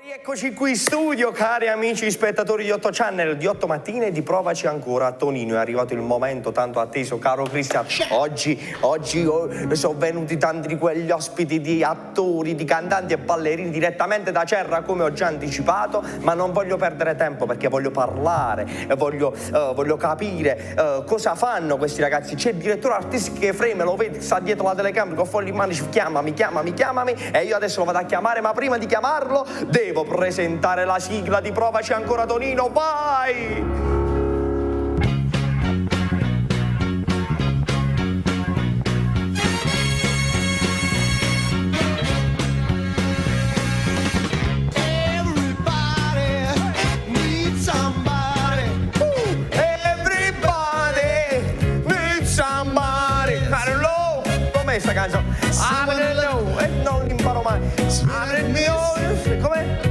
Rieccoci qui in studio, cari amici spettatori di 8 Channel, di 8 mattine di Provaci Ancora. Tonino, è arrivato il momento tanto atteso, caro Cristian. Oggi sono venuti tanti di quegli ospiti di attori, di cantanti e ballerini direttamente da Cerra, come ho già anticipato, ma non voglio perdere tempo perché voglio parlare, voglio capire cosa fanno questi ragazzi. C'è il direttore artistico che freme, lo vedi, sta dietro la telecamera con fogli in mano, dice chiamami, e io adesso lo vado a chiamare, ma prima di chiamarlo devo presentare la sigla di Provaci Ancora, Tonino, vai! Questa canzone non imparo mai. Com'è?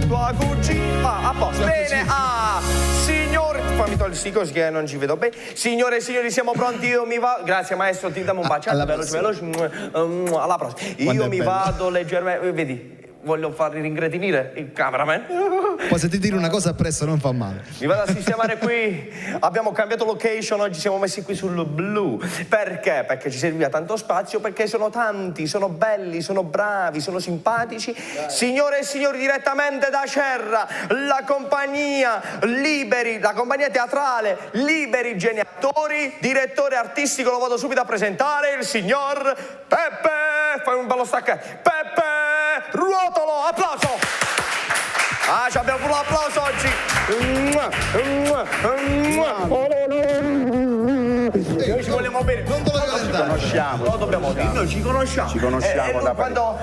Tua cugina. A posto. Bene. Signore, fammi togliere sti cose che non ci vedo bene. Signore e signori, siamo pronti. Io mi vado. Grazie maestro, ti diamo un bacio. Veloce. Alla prossima. Io mi vado leggermente. Vedi. Voglio farli ringretinire il cameraman. Poi se ti dire una cosa appresso non fa male. Mi vado a sistemare qui. Abbiamo cambiato location, oggi siamo messi qui sul blu. Perché? Perché ci serviva tanto spazio, perché sono tanti, sono belli, sono bravi, sono simpatici. Signore e signori, direttamente da Cerra, la compagnia teatrale Liberi Geni Attori, direttore artistico, lo vado subito a presentare, il signor Peppe. Fai un bello staccato. Peppe Ruotolo, applauso! Ci abbiamo pure l'applauso oggi! Noi ci vogliamo bene. Non doveva ci conosciamo. No, dobbiamo dire, noi ci conosciamo. Ci conosciamo da quando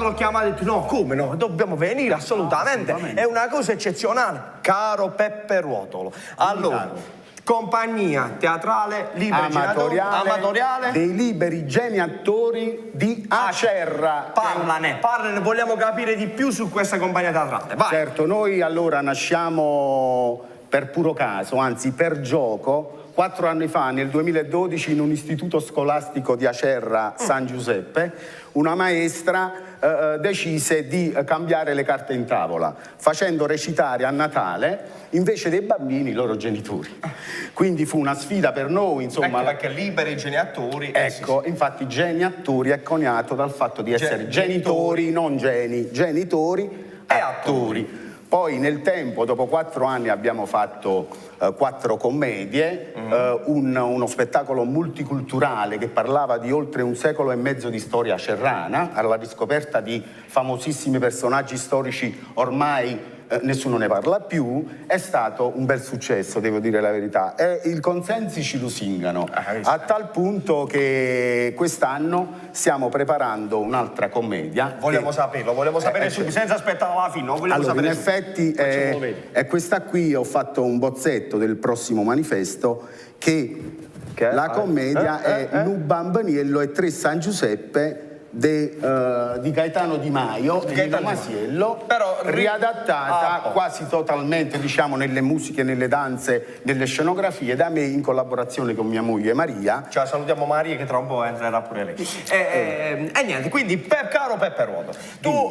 l'ho chiamato ha detto no, come no? Dobbiamo venire assolutamente. È una cosa eccezionale. Caro Peppe Ruotolo. Allora, compagnia teatrale amatoriale dei Liberi Geni Attori di Cerra. Parlane, vogliamo capire di più su questa compagnia teatrale. Vai. Certo, noi allora nasciamo per puro caso, anzi per gioco, 4 anni fa, nel 2012, in un istituto scolastico di Acerra San Giuseppe, una maestra decise di cambiare le carte in tavola, facendo recitare a Natale invece dei bambini i loro genitori. Quindi fu una sfida per noi, insomma. Ecco perché Liberi Geni Attori. Ecco, infatti Geni Attori è coniato dal fatto di essere genitori, non geni, genitori e attori. Poi nel tempo, dopo 4 anni, abbiamo fatto 4 commedie, uno spettacolo multiculturale che parlava di oltre 1 secolo e mezzo di storia cerrana, alla riscoperta di famosissimi personaggi storici ormai nessuno ne parla più. È stato un bel successo, devo dire la verità, e i consensi ci lusingano, a tal punto che quest'anno stiamo preparando un'altra commedia. Vogliamo sapere subito, senza aspettare alla fine. Allora, in effetti è questa qui. Ho fatto un bozzetto del prossimo manifesto che la commedia è Nu Bambaniello e 3 San Giuseppe di Gaetano Di Maio e Nino Masiello, però riadattata quasi totalmente, diciamo, nelle musiche, nelle danze, nelle scenografie, da me in collaborazione con mia moglie Maria. Cioè, salutiamo Maria che tra un po' entrerà pure lei. E niente, quindi caro Peppe Ruotolo, tu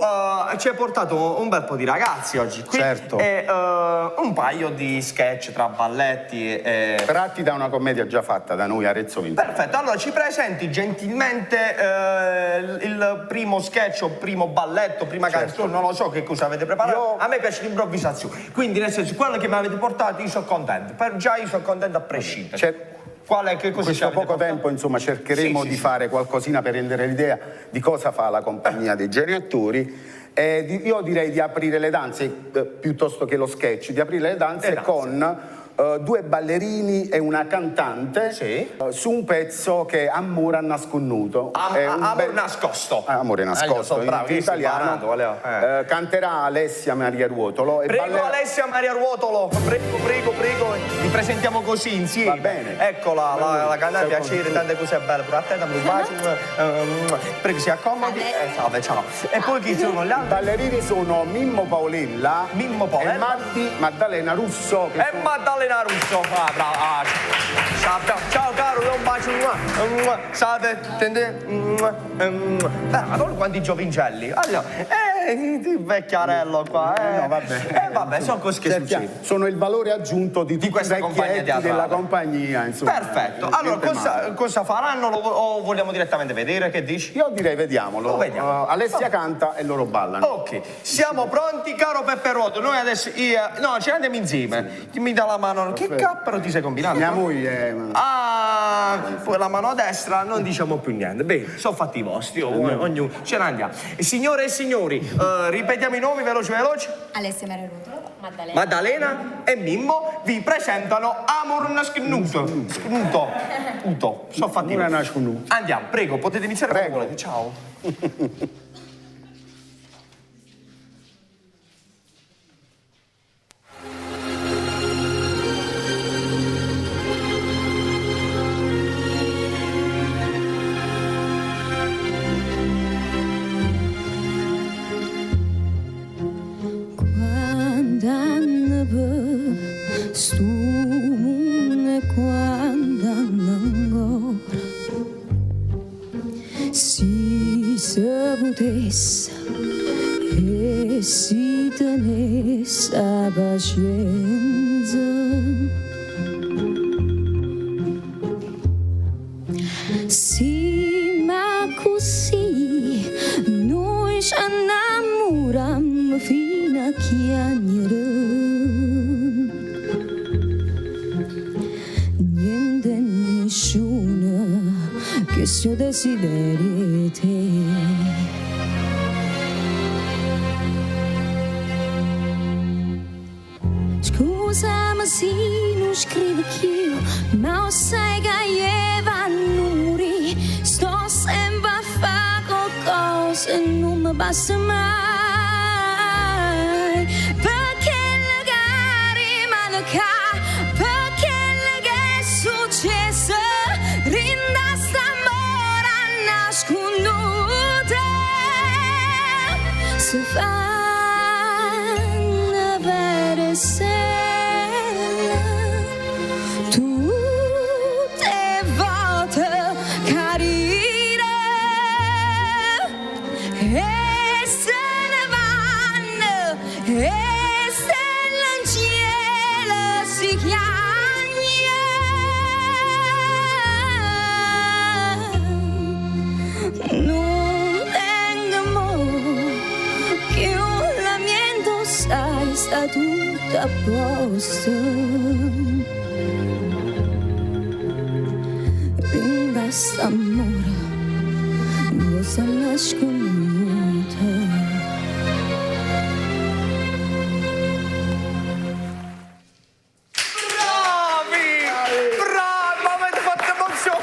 ci hai portato un bel po' di ragazzi oggi qui. Certo. E un paio di sketch tra balletti e... tratti da una commedia già fatta da noi, Arezzo 20. Perfetto, allora ci presenti gentilmente il primo sketch o primo balletto, prima canzone, non lo so che cosa avete preparato. A me piace l'improvvisazione, quindi nel senso, quello che mi avete portato io sono contento, io sono contento a prescindere. In questo poco tempo, insomma, cercheremo di fare qualcosina per rendere l'idea di cosa fa la compagnia dei Geni Attori. Io direi di aprire le danze, piuttosto che lo sketch, di aprire le danze con 2 ballerini e una cantante su un pezzo che è Amore nasconnuto. Amore nascosto. Amore nascosto, in italiano. Canterà Alessia Maria Ruotolo. Prego Alessia Maria Ruotolo, prego, vi presentiamo così insieme. Va bene. Eccola, la cantante, piacere, tante cose belle. A te, dammi un bacio. Prego, si accomodi. Salve, ciao. E poi chi sono gli altri? I ballerini sono Mimmo Paolella e Maddalena Russo. Maddalena Russo, brava. Ciao caro, un bacio. State, Madonna quanti giovincelli. Allora, vecchiarello qua, No, vabbè. Vabbè, so cose che Sentiamo, succedono. sono il valore aggiunto di tutti questa i compagnia vecchietti teatrale. della compagnia, insomma. Perfetto. Allora, Niente male. cosa faranno? O vogliamo direttamente vedere? Che dici? Io direi vediamolo. Lo vediamo. Alessia canta e loro ballano. Ok, siamo pronti, caro Pepperotto. Noi adesso no, ci andiamo insieme. Chi mi dà la mano? Che cappero ti sei combinato? Mia moglie. Ah, poi la mano destra non diciamo più niente. Bene, sono fatti i vostri, ognuno. Ce ne andiamo. Signore e signori, ripetiamo i nomi veloci. Alessia Maria Rotolo, Maddalena. Maddalena e Mimmo vi presentano Amor Scnuto. Sono fatti i Una vostri. nasconuto. Andiamo, prego, potete iniziare Prego. quando volete. Ciao. Stume quando ancora si potesse e si tenesse a pazienza. Sì, ma così noi ci innamorammo fino a chiagnere. Niente e nessuno che sia desiderio te. Scusami se non scrivo più, ma sai che io vanno. Sto sempre a fare qualcosa e non mi basta mai. Perché le rimane qua, perché le che è successo, rinda st'amore a nasconduta. Si fanno vere stelle tutte volte carine e se ne vanno e stelle in cielo si chiamano. Non vengo più lamento, sai, sta tutto a posto. Rinda st'amore, cosa nasconuta. Bravi, ma avete fatto emozione.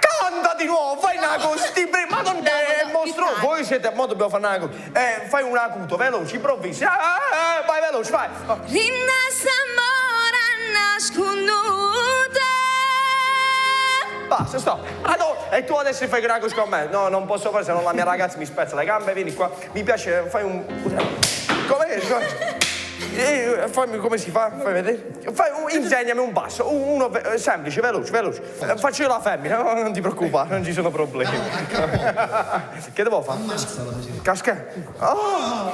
Canta di nuovo, fai una cosa, ma non è mostruoso. Voi siete, mo dobbiamo fare una cosa. Fai un acuto, veloce, improvvisi. Vai veloce, vai. Rinda st'amore nasconuta. Basta, stop. Ah no, e tu adesso fai una cosa con me. No, non posso fare, se no la mia ragazza mi spezza le gambe, vieni qua. Mi piace, fai un... Com'è? Fammi come si fa, fai vedere. Insegnami un passo, uno semplice, veloce. Faccio io la femmina, no, non ti preoccupare, non ci sono problemi. Che devo fare? Casca? Oh!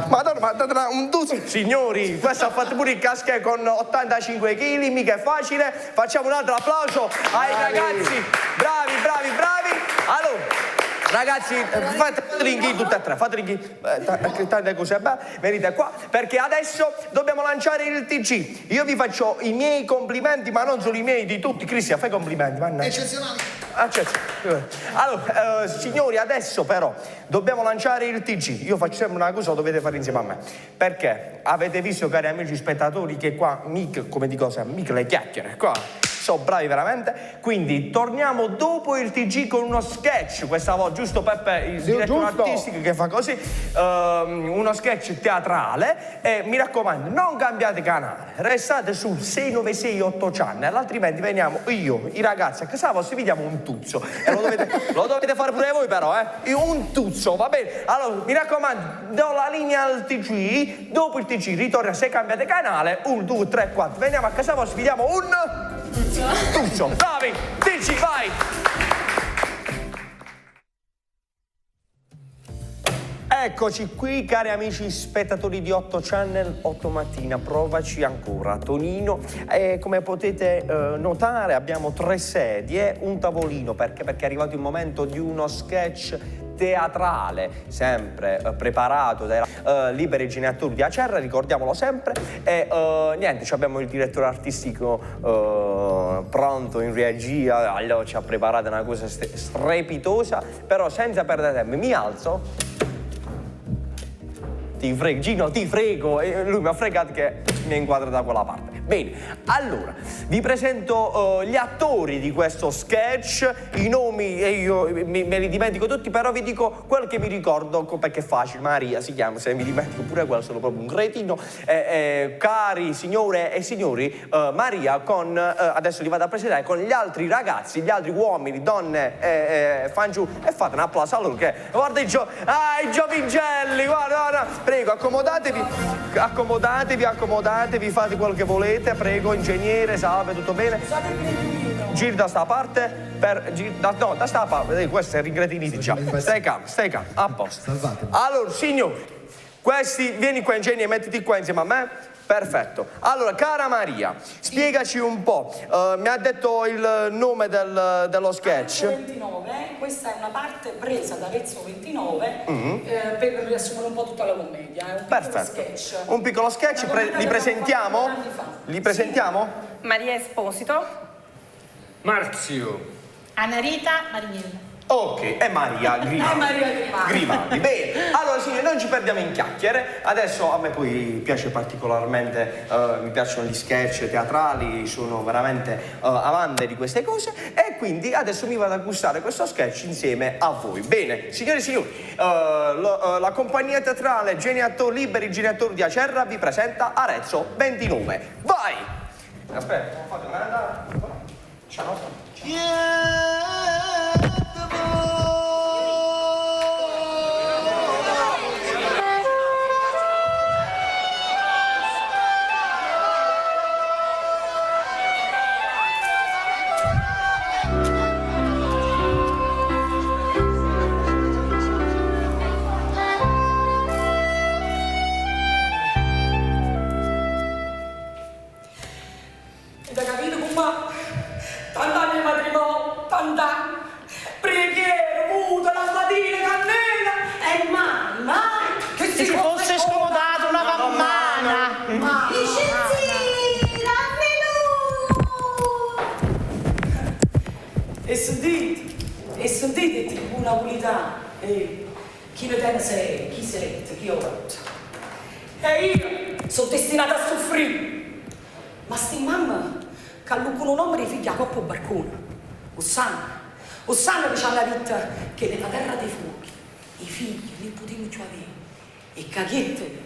Madonna, ma un duzzo. Signori, questo ha fatto pure il casca con 85 kg, mica è facile. Facciamo un altro applauso ai ragazzi. Bravi. Allora. Ragazzi, fate ringhi tutte e tre, tante cose belle, venite qua, perché adesso dobbiamo lanciare il TG. Io vi faccio i miei complimenti, ma non solo i miei, di tutti. Cristian, fai complimenti, mannaggia. Eccezionali. Allora, signori, adesso però dobbiamo lanciare il TG. Io faccio sempre una cosa, lo dovete fare insieme a me. Perché avete visto, cari amici spettatori, che qua, mica, come dico sempre, mica le chiacchiere, qua sono bravi veramente. Quindi torniamo dopo il TG con uno sketch, questa volta, giusto Peppe, il direttore artistico che fa così, uno sketch teatrale, e mi raccomando, non cambiate canale, restate sul 696 channel, altrimenti veniamo io, i ragazzi a casa vostra, vi diamo un tuzzo, e lo dovete fare pure voi però, un tuzzo, va bene? Allora, mi raccomando, do la linea al TG, dopo il TG ritorna se cambiate canale, 1, 2, 3, 4, veniamo a casa vostra, vi diamo un tuzzo, bravi, TG, vai! Eccoci qui, cari amici spettatori di 8 Channel, 8 mattina, provaci ancora. Tonino, come potete notare abbiamo 3 sedie, un tavolino, perché è arrivato il momento di uno sketch teatrale, sempre preparato dai liberi genitori di Acerra, ricordiamolo sempre, e niente, abbiamo il direttore artistico pronto in regia, allora ci ha preparato una cosa strepitosa, però senza perdere tempo, mi alzo. Ti frego, Gino, ti frego. E lui mi ha fregato che mi inquadra da quella parte. Bene, allora, vi presento gli attori di questo sketch, i nomi e io me li dimentico tutti, però vi dico quello che mi ricordo perché è facile. Maria si chiama, se mi dimentico pure quello sono proprio un cretino. Cari signore e signori, Maria con, adesso li vado a presentare, con gli altri ragazzi, gli altri uomini, donne, fanciulli, e fate un applauso a loro che, guarda i giovincelli, guarda, prego, accomodatevi, fate quello che volete, prego, ingegnere, salve, tutto bene? Giri da sta parte, da sta parte, questo è ringretiniti già, stai calmo, a posto. Salvatemi. Allora, signori, vieni qua ingegnere, mettiti qua insieme a me. Perfetto. Allora, cara Maria, spiegaci un po'. Mi ha detto il nome dello sketch. Arezzo 29, questa è una parte presa da Arezzo 29 per riassumere un po' tutta la commedia. È un piccolo sketch. Un piccolo sketch, li presentiamo? Li presentiamo? Maria Esposito. Marzio. Anarita Marignella. Ok, è Maria Grimaldi. Bene, allora signori, non ci perdiamo in chiacchiere. Adesso a me poi piace particolarmente, mi piacciono gli sketch teatrali, sono veramente amante di queste cose, e quindi adesso mi vado a gustare questo sketch insieme a voi. Bene, signore e signori, la compagnia teatrale Liberi Geniatori di Acerra vi presenta Arezzo 29. Vai! Aspetta, fate una ciao. Avete capito come? Tant'anni di matrimonio, tant'anni. Preghiere, muta, lampadine, cannella. E mai, che Se si fosse scomodato una mammana. E sentite, tribuna napolitana, chi ne tiene sei, chi sente, chi orta. E io sono destinata a soffrire. Ma sti mamma, che allucano un nome di figlia a coppa barcone. O sanno che c'ha la vita che nella terra dei fuochi, i figli, ne potevo già avere. E cagliette,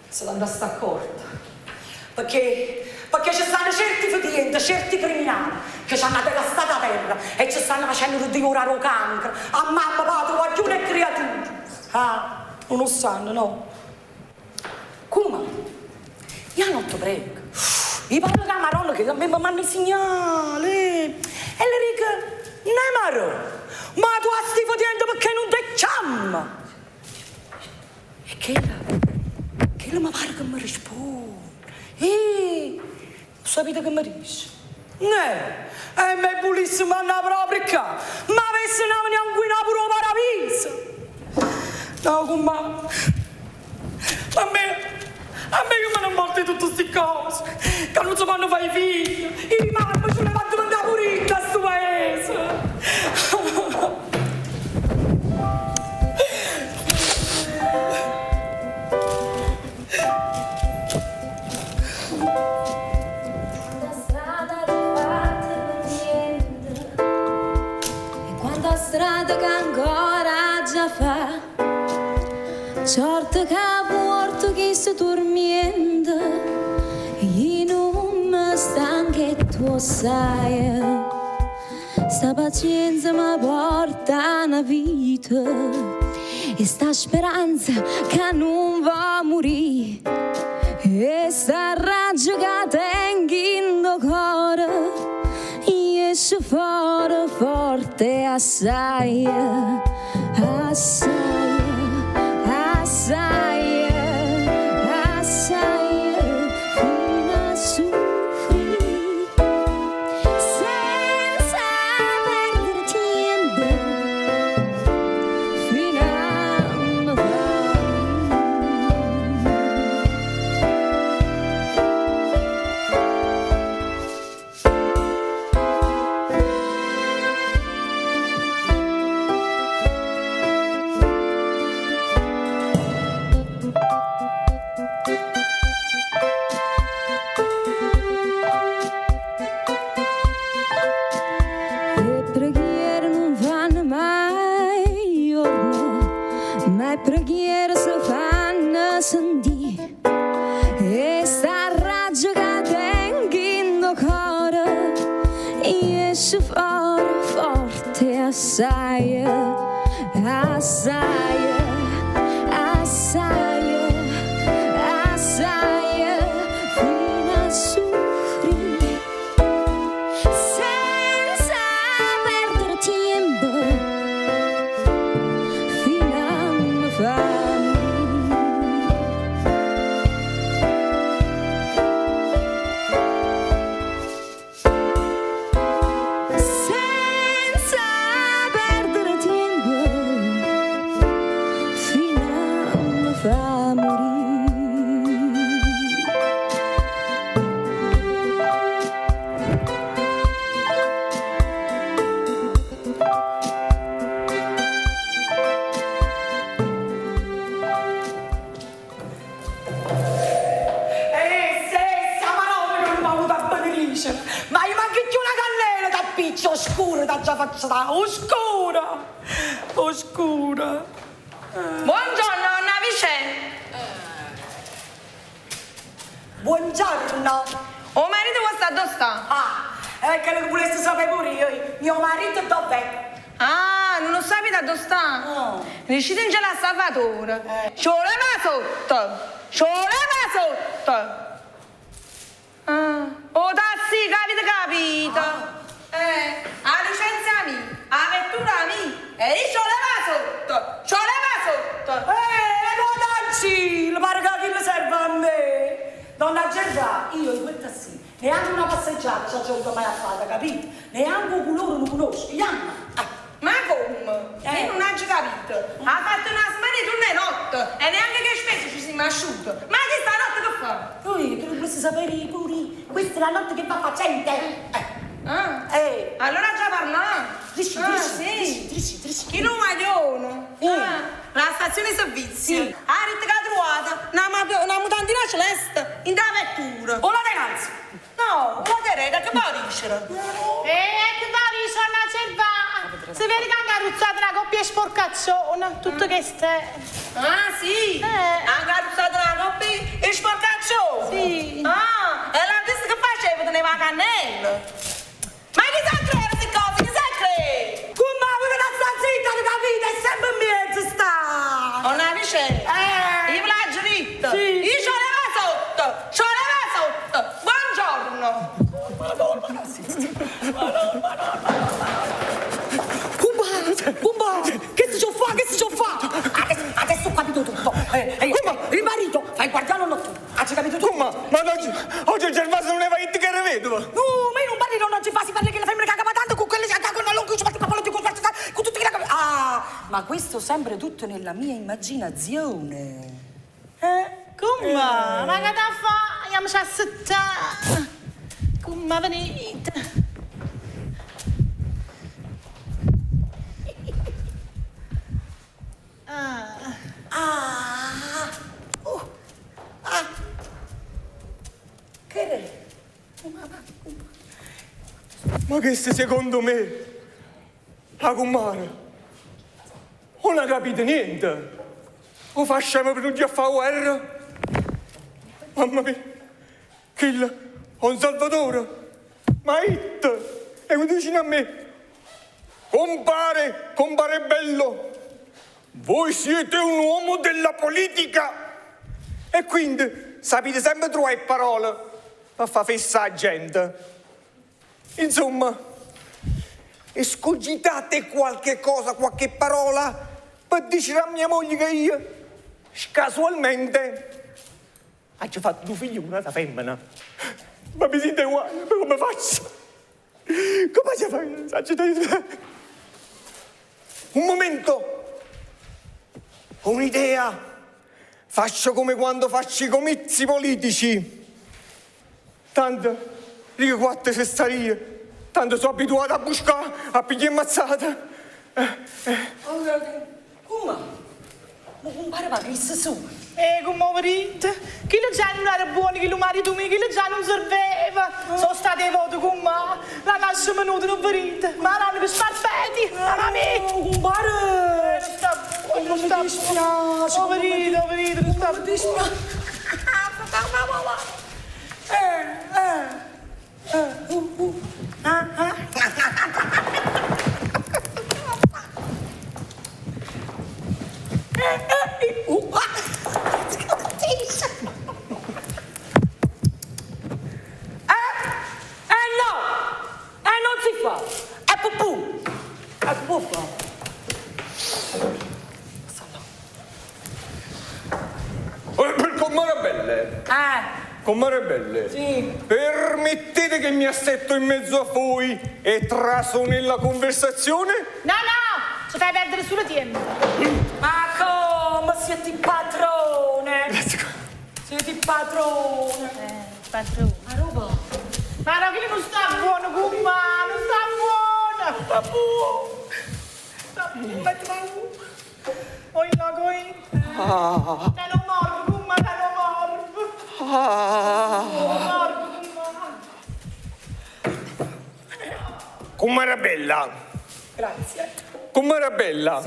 se l'hanno sta accorta. Perché ci stanno certi fetienti, certi criminali che ci hanno devastato la terra e ci stanno facendo divorare il cancro a mamma, padre, qualcuno e creatura. Ah, non lo sanno, no? Come? Io non ti prego. Io parlo con la Maronna che a me mi manda il segnale. E le dico, Nemaro, ma tu stai facendo perché non ti chiama? E che mi pare che mi risponde. Sapete che mi dice? E me pulisse manna proprio qua. Ma avesse neanche una pure paradiso. No, com'è? A me che mi hanno morto tutte queste cose. Che non si fanno fare i figli. I mamma ce le fanno mandare pure a sto paese. La strada di fare fa, sorte che porto che si dormiendo, io non mi stanco e tu sai, sta pazienza mi porta una vita e sta speranza che non va a morire. E sta raggio che tengo in cuore, io so fare forte assai, assai, assai, assai, fino a soffrire, senza perdere tempo, fino a me le preghiere non vanno mai giorno, ma le preghiere si fanno sentire. E sta raggio che tengo in cuore, io so fare forte assai, assai, assai, assai, fino a soffrire, senza perdere tempo, fino a me fa senza perdere tempo, fino a me fa morire. Se Samarone non mi ha avuto a benedice, ma gli manca più una cannella da piccio oscura, da già faccia oscura, oscura. Buongiorno, nonna Vicente. Buongiorno. O marito vuoi sta dove sta? Ah, è quello che volessi sapere pure io. Mio marito dov'è? Ah, non lo sapete dove sta? No. Riuscite in gelo a Salvatore. Ci voleva sotto. Ci voleva sotto. Ah. Oh, tassi, che avete capito? A licenza mia, a vettura mia. E io ci voleva sotto. Ci voleva sotto. Dodacci, lo pare che chi mi serve a me? Donna Gerda, io in quel tassì, neanche una passeggiata ci ho avuto mai a fare, capito? Neanche un colore non conosco, Ma come? Io non ho capito. Ha fatto una smanetta una notte e neanche che spesso ci siamo asciutti. Ma che stanotte che fa? Poi, che non volessi sapere pure, questa è la notte che va facente. Ah, Allora già parlando. Drisci, Ah, drisci, sì. drisci, drisci. Chi lo maglione? La stazione servizi. Sì. Ha detto che ha trovato una mutantina celeste in da vettura. O la tenanza. No, una terega che può dicere. Che pari sono a cerva. Si vede che hanno carrozzato una coppia sporcaccione, tutto che stai. Ah, sì? Ha carrozzato una coppia e sporcaccio? Sì. Ah, e l'artista che faceva teneva la cannella. Ma chi sa credere queste cose? Chi sa credere? Come avete da sta zitta, non capite? È sempre in mezzo sta. Oh, una vicenda. Io ve l'ho giurito. Sì. Io ci voleva sotto. Ci voleva sotto. Buongiorno. Pumba, che si fa? Che si fa? Adesso ho capito tutto. Il marito fa il guardiano notturno. Hai capito tutto? Ma oggi il Gervaso non ne va che era vedovo. No, ma io non parlo, non ci fa, si parla che la femmina cagava tanto con quelle che cagano all'ongo, con tutti che la... Ah, ma questo sempre tutto nella mia immaginazione. Come? Ma che da fa? Andiamo a settare. Come venite? Che è? Ma che se secondo me, a comare, non capite niente. O facciamo per non a fare guerra? Mamma mia, kill, un Salvatore, ma it, e mi vicino a me, compare bello, voi siete un uomo della politica e quindi sapete sempre trovare parole per far fessa la gente. Insomma, escogitate qualche cosa, qualche parola per dire a mia moglie che io casualmente ho già fatto 2 figli, una femmina. Ma mi siete uguali, ma come faccio? Come ci fai? Un momento, ho un'idea. Faccio come quando faccio i comizi politici. Tanto, dico 4 sestarie. Tanto sono abituato a buscare, a pigliare mazzate. Come? Ma compare va che su. Come marito, chi lo già non era buono, chi lo marito mio, chi lo già non serveva. Sono state volte con me, la nasce minuto non verite, ma non che sparfetti, mamma mia. Compare! Non sta buono, poverino, non sta buono. Non si fa! È pupù! È pupù! Comare belle, comare belle, Sì. permettete che mi assetto in mezzo a voi e traso nella conversazione? No, ci fai perdere solo tempo. Ma come siete il padrone? Siete il padrone. Padrone. Ma roba. Ma no, che non sta buono con me, non sta buono. Oi là, coi. Te non morbo con me, te non morbo. Non morbo con me. Comare bella, Grazie. comare bella,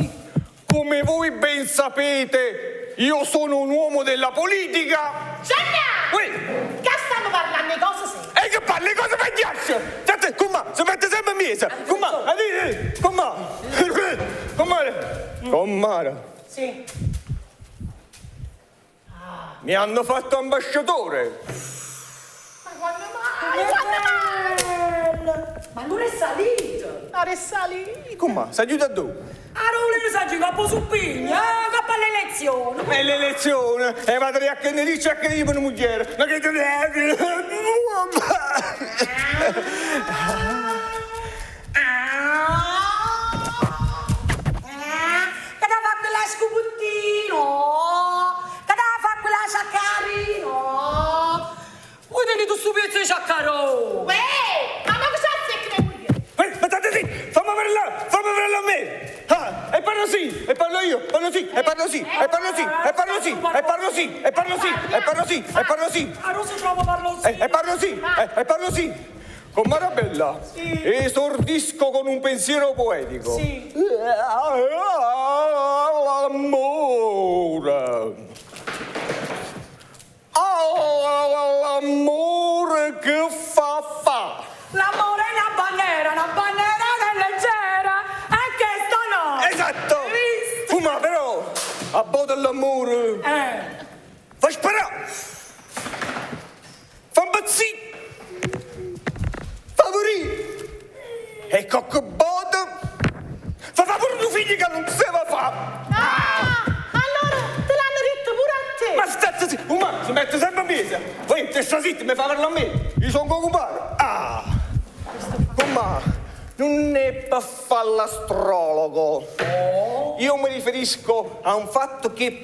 come voi ben sapete, io sono un uomo della politica. Genia! Uè, Che stiamo parlando di cose serie? e che parli cosa per ghiaccio? Senti, com'è? Si mette sempre a mesa. Com'è? Sì. Mi hanno fatto ambasciatore. Ma quando mai? Ma non è salito. Ora è salito. Com'è? Si aiuta tu? Non le sa giocare su pigna, che alle elezioni. E l'elezione, e vado a che ne dice a che io una moglie. Ma che te ne Che da fa quella scubuttino? Che da fa quella sciaccarino? Vuoi tenere tu stu pezzo di sciaccarone? Uè, ma cosa sei che mi vuoi? ma state zitti, fammi vedere a me. Ah, e parlo sì, e parlo io, parlo sì, e parlo sì, e parlo sì, e parlo sì, e parlo sì, e parlo sì, e parlo sì, e parlo sì. Non si trova parlo sì. E parlo sì, e parlo sì. Con Marabella esordisco con un pensiero poetico. Sì. L'amore. L'amore che fa. L'amore è una bandiera che è leggera. E che sto no. Esatto. Ma però, a botte dell'amore, fa sparare. Fa impazzire. Favorire. E cocco botte. Fa pure due figli che non si va fa. Allora te l'hanno detto pure a te. Ma state zitti, ma si mette sempre a mesa. Voi te sta zitti, mi fa parlare a me. Io sono compare. Ma non è per fare l'astrologo. Io mi riferisco a un fatto che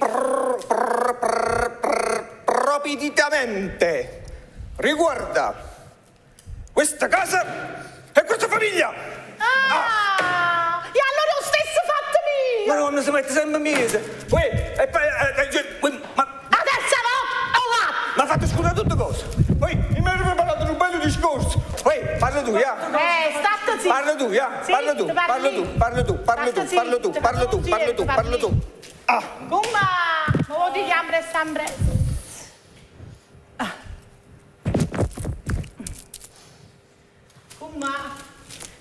propeditamente riguarda questa casa e questa famiglia. E allora lo stesso fatto mio. Ma non si mette sempre a mesa. Adesso no, ma fate scusare tutte cose. Poi mi avete preparato un bello discorso. Uè, parla tu, ya. State zitto. Parla tu, ya. Sì, Parla tu, parla tu, parla tu, parla tu, parla tu, parla tu, parla tu, parla tu. Ah. Come? Ma ti chiamo sempre? Come?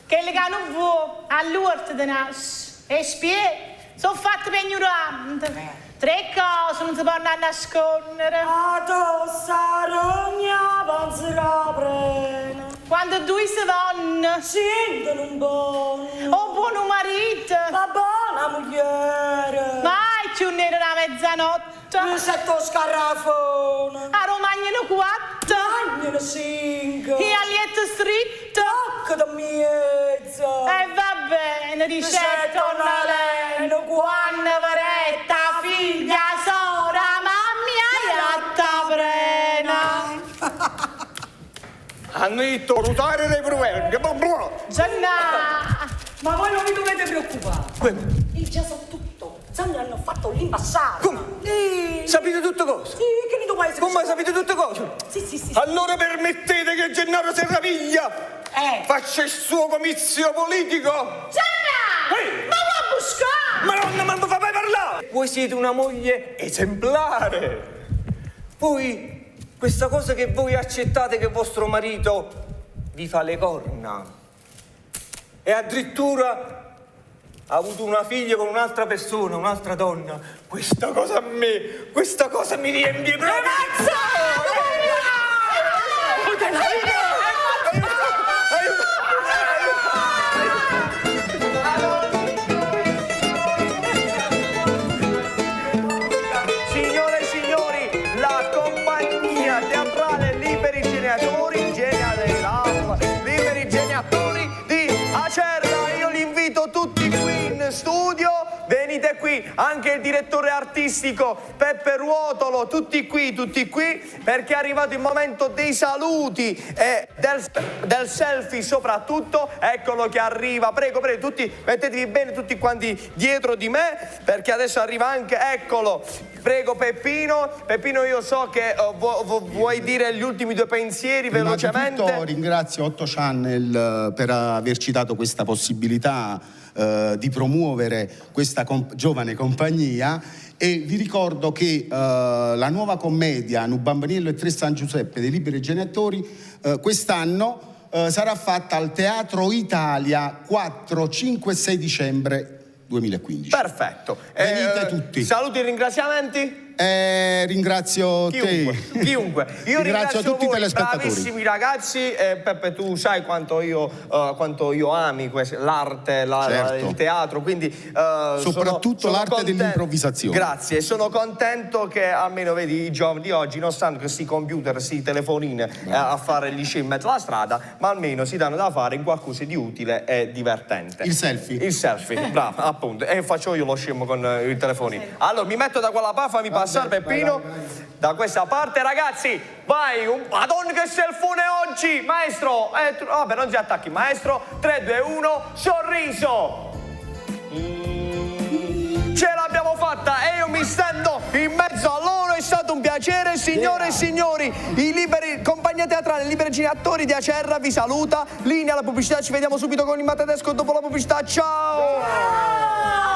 Che le che non vuoi, all'urto di nasce. E spieghi, sono fatte per ignorante. 3 cose non si possono nascondere. Addossa rogna panzera prena. Quando due si vanno, Sentono un buono. o buon marito, Ma buona mogliere. mai più nero da mezzanotte. Mi setto scarrafone. A Romagnano 4 Agnano 5. e a Lieto stritto. Tocca da mezzo. E va bene, ricetto Naleno, quando varetta, figlia, sora, mamma e latta prena. Hanno detto rutare dei proverbi. Gianna, Ma voi non vi dovete preoccupare. Come? Il già so tutto. Sanno hanno fatto l'imbassato. Come? Sapete tutte cose? Sì, che ne dovete Come sapete tutte cose? Sì. Allora permettete che Gennaro Serraviglia faccia il suo comizio politico? Gianna, Ehi! ma vuoi buscare? Madonna, ma non fa mai parlare! Voi siete una moglie esemplare. Voi, questa cosa che voi accettate che vostro marito vi fa le corna e addirittura ha avuto una figlia con un'altra persona, un'altra donna. Questa cosa mi riempie proprio. Signore e signori, la compagnia teatrale Liberi Geniatori, Liberi Geniatori di Acerra. Io li invito tutti qui in studio. Venite qui, anche il direttore artistico Peppe Ruotolo, tutti qui, perché è arrivato il momento dei saluti e del selfie soprattutto. Eccolo che arriva, prego, tutti mettetevi bene tutti quanti dietro di me, perché adesso arriva anche, eccolo. Prego Peppino, io so che vuoi dire gli ultimi 2 pensieri velocemente. Innanzitutto ringrazio 8 Channel per averci dato questa possibilità di promuovere questa giovane compagnia, e vi ricordo che la nuova commedia Nu Bambaniello e 3 San Giuseppe dei Liberi Geniatori quest'anno sarà fatta al Teatro Italia 4, 5 e 6 dicembre 2015. Perfetto. Venite tutti. Saluti e ringraziamenti. Ringrazio Chiunque. te. Io ringrazio tutti i voi, telespettatori. bravissimi ragazzi. Peppe, tu sai quanto io ami l'arte, Certo. il teatro, quindi Soprattutto sono l'arte contento. dell'improvvisazione. Grazie, sono contento che almeno vedi i giovani di oggi non stanno con questi computer, questi telefonini a fare gli sci in mezzo alla strada, ma almeno si danno da fare in qualcosa di utile e divertente. Il selfie. Bravo, appunto. E faccio io lo scemo con il telefonino. Allora mi metto da quella parte, fammi passare Peppino. vai. Da questa parte, ragazzi, vai, madonna che selfone oggi, maestro. Vabbè, non si attacchi, maestro. 3, 2, 1, sorriso. Ce l'abbiamo fatta e io mi stendo in mezzo a loro. È stato un piacere, signore e signori. Compagnia teatrale Liberi Geniatori di Acerra vi saluta. Linea alla pubblicità, ci vediamo subito con il Tedesco dopo la pubblicità. Ciao.